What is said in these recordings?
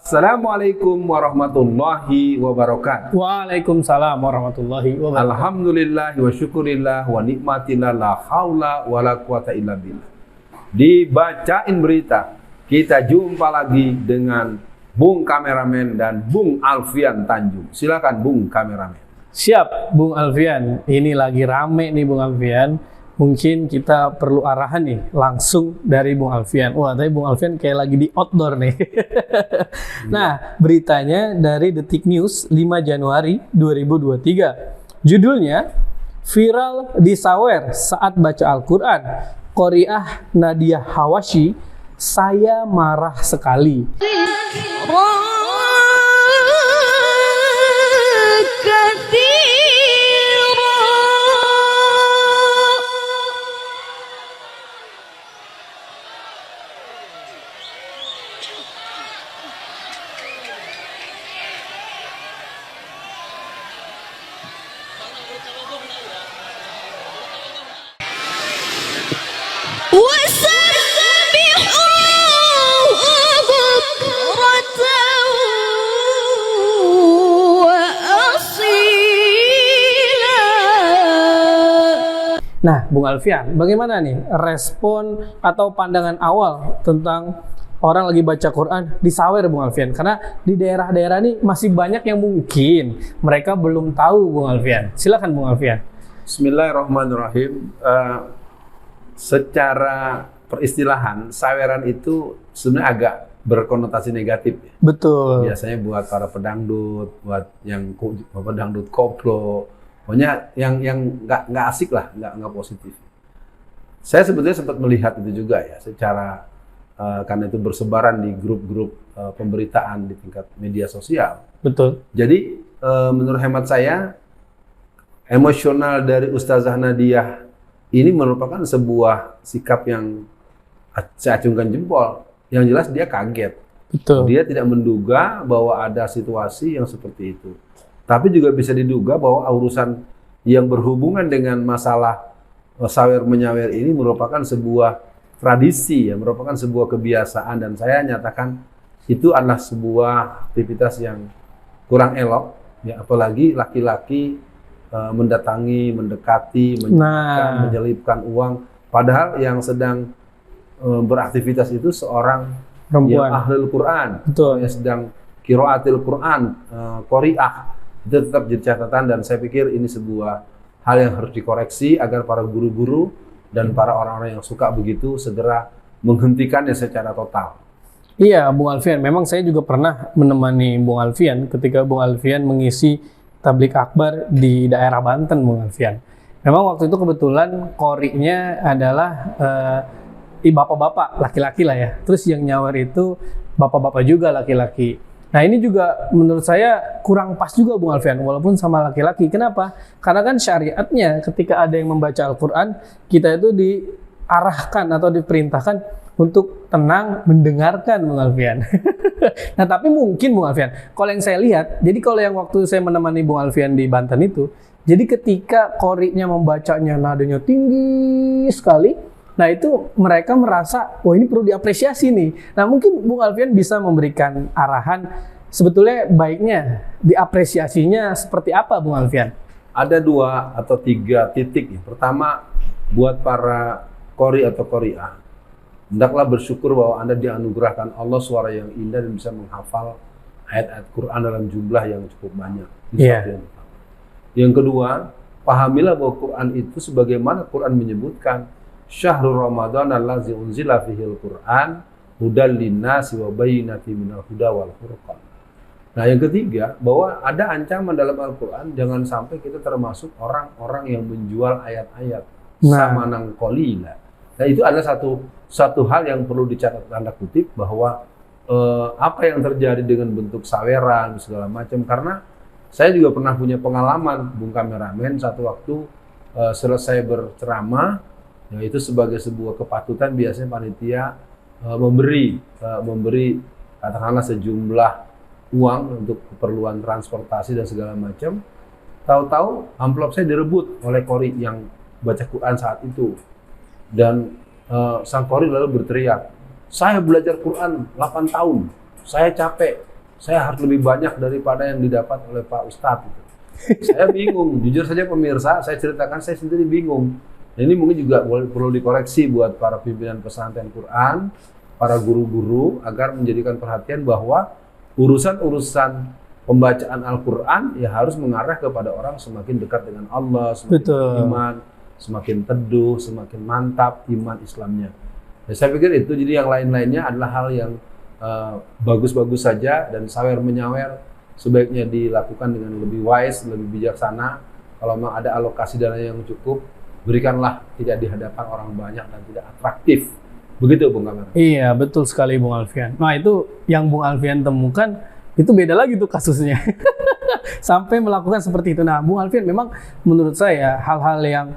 Assalamualaikum warahmatullahi wabarakatuh. Waalaikumsalam warahmatullahi wabarakatuh. Alhamdulillah wa syukurillah wa nikmatillah la haula wa la quwata illa billah. Dibacain berita. Kita jumpa lagi dengan Bung Kameramen dan Bung Alfian Tanjung. Silakan Bung Kameramen. Siap Bung Alfian. Ini lagi rame nih Bung Alfian. Mungkin kita perlu arahan nih langsung dari Bung Alfian. Wah, tapi Bung Alfian kayak lagi di outdoor nih. Nah, beritanya dari Detik News 5 Januari 2023. Judulnya, viral di Sawer saat baca Al-Quran. Qori'ah Nadia Hawashi, saya marah sekali. Nah, Bung Alfian, bagaimana nih respon atau pandangan awal tentang orang lagi baca Quran di Sawer, Bung Alfian? Karena di daerah-daerah ini masih banyak yang mungkin mereka belum tahu, Bung Alfian. Silakan, Bung Alfian. Bismillahirrahmanirrahim. Secara peristilahan, saweran itu sebenarnya agak berkonotasi negatif. Betul. Biasanya buat para pedangdut, buat yang pedangdut koplo, pokoknya yang nggak asik lah, nggak positif. Saya sebetulnya sempat melihat itu juga ya, secara karena itu bersebaran di grup-grup pemberitaan di tingkat media sosial. Betul. Jadi menurut hemat saya, emosional dari Ustazah Nadia ini merupakan sebuah sikap yang saya acungkan jempol. Yang jelas dia kaget. Betul. Dia tidak menduga bahwa ada situasi yang seperti itu. Tapi juga bisa diduga bahwa urusan yang berhubungan dengan masalah sawer menyawer ini merupakan sebuah tradisi, ya, merupakan sebuah kebiasaan, dan saya nyatakan itu adalah sebuah aktivitas yang kurang elok, ya, apalagi laki-laki mendatangi, mendekati, menyelipkan uang, padahal yang sedang beraktivitas itu seorang perempuan yang ahlul Quran, betul, yang sedang qiraatil Quran, qori'ah. Itu tetap jadi catatan, dan saya pikir ini sebuah hal yang harus dikoreksi agar para guru-guru dan para orang-orang yang suka begitu segera menghentikannya secara total. Iya, Bung Alfian, memang saya juga pernah menemani Bung Alfian ketika Bung Alfian mengisi tablik akbar di daerah Banten, Bung Alfian. Memang waktu itu kebetulan qori'nya adalah bapak-bapak, laki-laki lah ya. Terus yang nyawer itu bapak-bapak juga, laki-laki. Nah, ini juga menurut saya kurang pas juga, Bung Alfian, walaupun sama laki-laki. Kenapa? Karena kan syariatnya ketika ada yang membaca Al-Quran, kita itu diarahkan atau diperintahkan untuk tenang mendengarkan, Bung Alfian. Nah, tapi mungkin, Bung Alfian, kalau yang saya lihat, jadi kalau yang waktu saya menemani Bung Alfian di Banten itu, jadi ketika qori'nya membacanya nadanya tinggi sekali, nah itu mereka merasa, wah ini perlu diapresiasi nih. Nah mungkin Bung Alfian bisa memberikan arahan, sebetulnya baiknya diapresiasinya seperti apa, Bung Alfian? Ada 2 atau 3 titik. Pertama, buat para qori atau qori'ah, hendaklah bersyukur bahwa Anda dianugerahkan Allah suara yang indah dan bisa menghafal ayat-ayat Quran dalam jumlah yang cukup banyak. Yeah. Yang kedua, pahamilah bahwa Quran itu sebagaimana Quran menyebutkan, Syahrul Ramadan allazi unzila fihil Qur'an hudal linnasi wa bayyinatin minal huda wal furqan. Nah, yang ketiga, bahwa ada ancaman dalam Al-Qur'an, jangan sampai kita termasuk orang-orang yang menjual ayat-ayat samanan qalila. Nah, itu adalah satu hal yang perlu dicatat tanda kutip, bahwa apa yang terjadi dengan bentuk saweran segala macam, karena saya juga pernah punya pengalaman, Bung Kameramen, satu waktu selesai berceramah, ya, itu sebagai sebuah kepatutan biasanya panitia memberi katakanlah sejumlah uang untuk keperluan transportasi dan segala macam. Tahu-tahu amplop saya direbut oleh qori yang baca Quran saat itu, dan sang qori lalu berteriak, "Saya belajar Quran 8 tahun, saya capek, saya harus lebih banyak daripada yang didapat oleh Pak Ustadz. Gitu. Saya bingung, jujur saja pemirsa, saya ceritakan saya sendiri bingung. Ini mungkin juga perlu dikoreksi buat para pimpinan pesantren Quran, para guru-guru, agar menjadikan perhatian bahwa urusan-urusan pembacaan Al-Quran ya harus mengarah kepada orang semakin dekat dengan Allah, semakin iman, semakin teduh, semakin mantap iman Islamnya. Ya, saya pikir itu, jadi yang lain-lainnya adalah hal yang bagus-bagus saja dan sawer-menyawer sebaiknya dilakukan dengan lebih wise, lebih bijaksana. Kalau memang ada alokasi dana yang cukup, berikanlah, tidak di hadapan orang banyak dan tidak atraktif. Begitu Bung Kamar. Iya, betul sekali Bung Alfian. Nah, itu yang Bung Alfian temukan, itu beda lagi tuh kasusnya. Sampai melakukan seperti itu. Nah, Bung Alfian, memang menurut saya hal-hal yang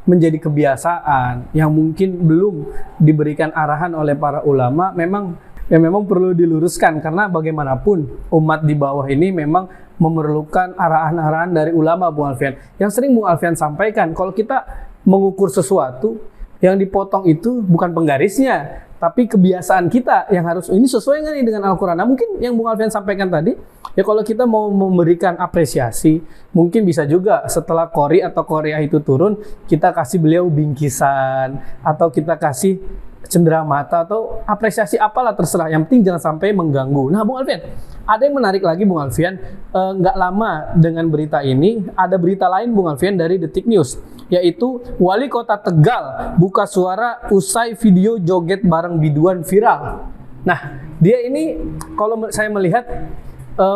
menjadi kebiasaan, yang mungkin belum diberikan arahan oleh para ulama, memang perlu diluruskan. Karena bagaimanapun umat di bawah ini memang memerlukan arahan-arahan dari ulama, Bung Alfian. Yang sering Bung Alfian sampaikan, kalau kita mengukur sesuatu, yang dipotong itu bukan penggarisnya, tapi kebiasaan kita yang harus, ini sesuai nggak nih dengan Al-Quran. Nah, mungkin yang Bung Alfian sampaikan tadi, ya kalau kita mau memberikan apresiasi, mungkin bisa juga setelah Qori atau Qoriah itu turun, kita kasih beliau bingkisan, atau kita kasih cenderamata, atau apresiasi apalah, terserah. Yang penting jangan sampai mengganggu. Nah, Bung Alfian, ada yang menarik lagi Bung Alfian, nggak lama dengan berita ini, ada berita lain Bung Alfian dari Detik News, yaitu Wali Kota Tegal buka suara usai video joget bareng biduan viral. Nah, dia ini kalau saya melihat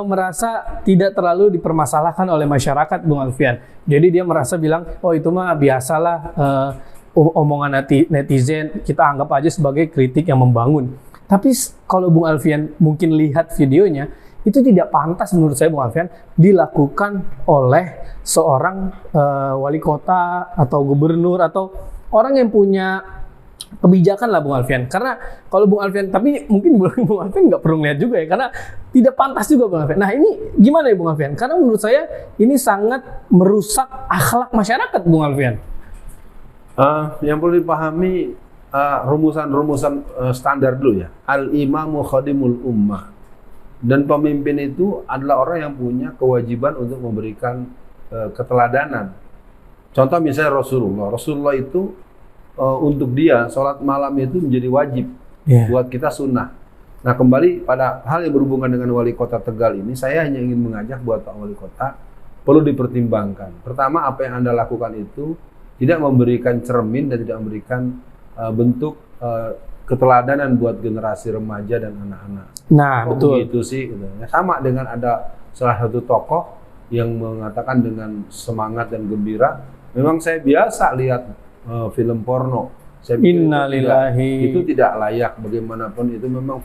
merasa tidak terlalu dipermasalahkan oleh masyarakat Bung Alfian. Jadi dia merasa bilang, oh itu mah biasalah, omongan netizen, kita anggap aja sebagai kritik yang membangun. Tapi kalau Bung Alfian mungkin lihat videonya, itu tidak pantas menurut saya Bung Alfian dilakukan oleh seorang wali kota atau gubernur atau orang yang punya kebijakan lah Bung Alfian. Karena kalau Bung Alfian, tapi mungkin Bung Alfian nggak perlu lihat juga ya, karena tidak pantas juga Bung Alfian. Nah, ini gimana ya Bung Alfian? Karena menurut saya ini sangat merusak akhlak masyarakat Bung Alfian. Yang perlu dipahami rumusan-rumusan standar dulu ya. Al-imamu khadimul ummah. Dan pemimpin itu adalah orang yang punya kewajiban untuk memberikan keteladanan. Contoh misalnya Rasulullah itu untuk dia sholat malam itu menjadi wajib, buat kita sunnah. Nah, kembali pada hal yang berhubungan dengan Wali Kota Tegal ini, saya hanya ingin mengajak buat Pak Wali Kota perlu dipertimbangkan. Pertama, apa yang Anda lakukan itu tidak memberikan cermin dan tidak memberikan bentuk keteladanan buat generasi remaja dan anak-anak. Nah, betul. Begitu sih. Gitu. Sama dengan ada salah satu tokoh yang mengatakan dengan semangat dan gembira, memang saya biasa lihat film porno. Saya pikir itu tidak layak, bagaimanapun itu memang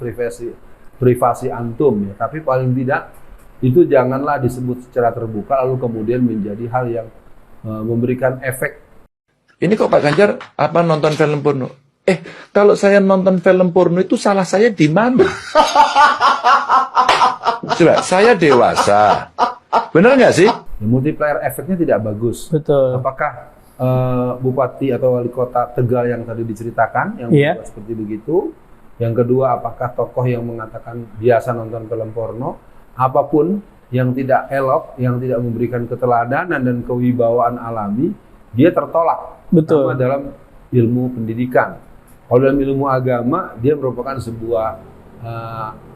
privasi antum ya. Tapi paling tidak itu janganlah disebut secara terbuka lalu kemudian menjadi hal yang memberikan efek. Ini kok Pak Ganjar apa nonton film porno? Kalau saya nonton film porno itu salah saya di mana? Coba, saya dewasa. Benar nggak sih? Multiplier efeknya tidak bagus. Betul. Apakah Bupati atau Wali Kota Tegal yang tadi diceritakan, yang membuat seperti begitu? Yang kedua, apakah tokoh yang mengatakan biasa nonton film porno? Apapun yang tidak elok, yang tidak memberikan keteladanan dan kewibawaan alami, dia tertolak. Betul. Sama dalam ilmu pendidikan. Kalau dalam ilmu agama, dia merupakan sebuah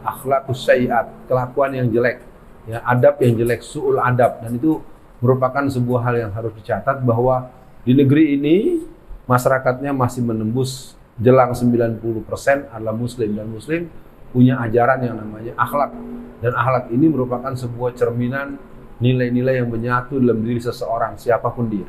akhlaqus sayyi'at, kelakuan yang jelek, ya, adab yang jelek, su'ul adab. Dan itu merupakan sebuah hal yang harus dicatat bahwa di negeri ini masyarakatnya masih menembus jelang 90% adalah muslim, dan muslim punya ajaran yang namanya akhlak. Dan akhlak ini merupakan sebuah cerminan nilai-nilai yang menyatu dalam diri seseorang, siapapun dia.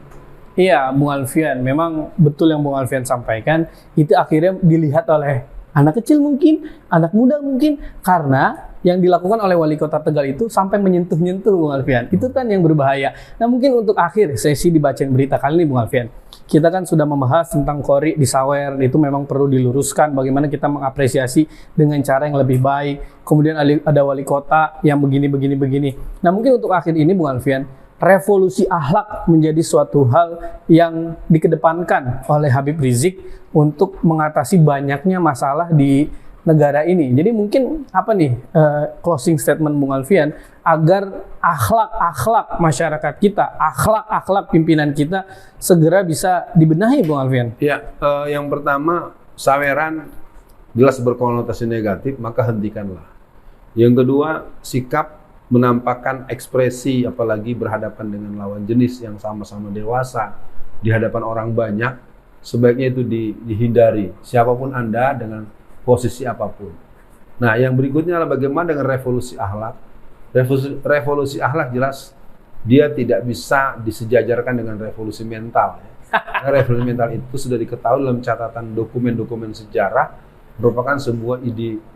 Iya, Bung Alfian, memang betul yang Bung Alfian sampaikan, itu akhirnya dilihat oleh anak kecil mungkin, anak muda mungkin, karena yang dilakukan oleh Wali Kota Tegal itu sampai menyentuh-nyentuh Bung Alfian. Itu kan yang berbahaya. Nah, mungkin untuk akhir sesi dibacain berita kali ini Bung Alfian, kita kan sudah membahas tentang Qori di Sawer, itu memang perlu diluruskan bagaimana kita mengapresiasi dengan cara yang lebih baik. Kemudian ada wali kota yang begini. Nah, mungkin untuk akhir ini Bung Alfian, revolusi akhlak menjadi suatu hal yang dikedepankan oleh Habib Rizik untuk mengatasi banyaknya masalah di negara ini. Jadi mungkin apa nih closing statement Bung Alfian agar akhlak masyarakat kita, akhlak pimpinan kita segera bisa dibenahi, Bung Alfian? Ya, yang pertama, saweran jelas berkonotasi negatif, maka hentikanlah. Yang kedua, sikap menampakkan ekspresi, apalagi berhadapan dengan lawan jenis yang sama-sama dewasa di hadapan orang banyak, sebaiknya itu dihindari, siapapun Anda dengan posisi apapun. Nah, yang berikutnya adalah bagaimana dengan revolusi akhlak. Revolusi akhlak jelas dia tidak bisa disejajarkan dengan revolusi mental. Karena revolusi mental itu sudah diketahui dalam catatan dokumen-dokumen sejarah, merupakan sebuah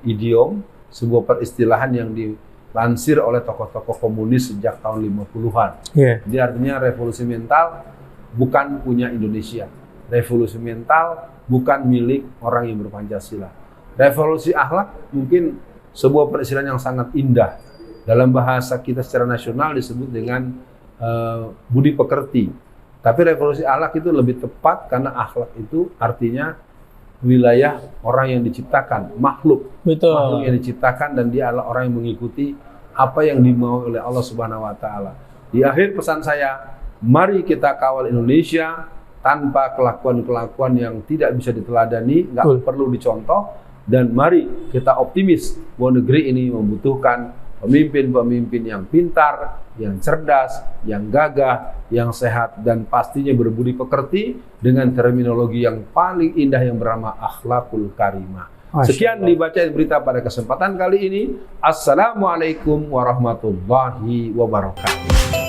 idiom, sebuah peristilahan yang dilansir oleh tokoh-tokoh komunis sejak tahun 50-an. Jadi artinya revolusi mental bukan punya Indonesia. Revolusi mental bukan milik orang yang berpancasila. Revolusi akhlak mungkin sebuah peristilahan yang sangat indah. Dalam bahasa kita secara nasional disebut dengan budi pekerti. Tapi revolusi akhlak itu lebih tepat karena akhlak itu artinya wilayah orang yang diciptakan, makhluk. Betul. Makhluk yang diciptakan dan dia adalah orang yang mengikuti apa yang dimau oleh Allah Subhanahu wa taala. Di akhir pesan saya, mari kita kawal Indonesia tanpa kelakuan-kelakuan yang tidak bisa diteladani, nggak perlu dicontoh, dan mari kita optimis bahwa negeri ini membutuhkan pemimpin-pemimpin yang pintar, yang cerdas, yang gagah, yang sehat, dan pastinya berbudi pekerti dengan terminologi yang paling indah yang bernama akhlakul karimah. Sekian dibaca berita pada kesempatan kali ini. Assalamualaikum warahmatullahi wabarakatuh.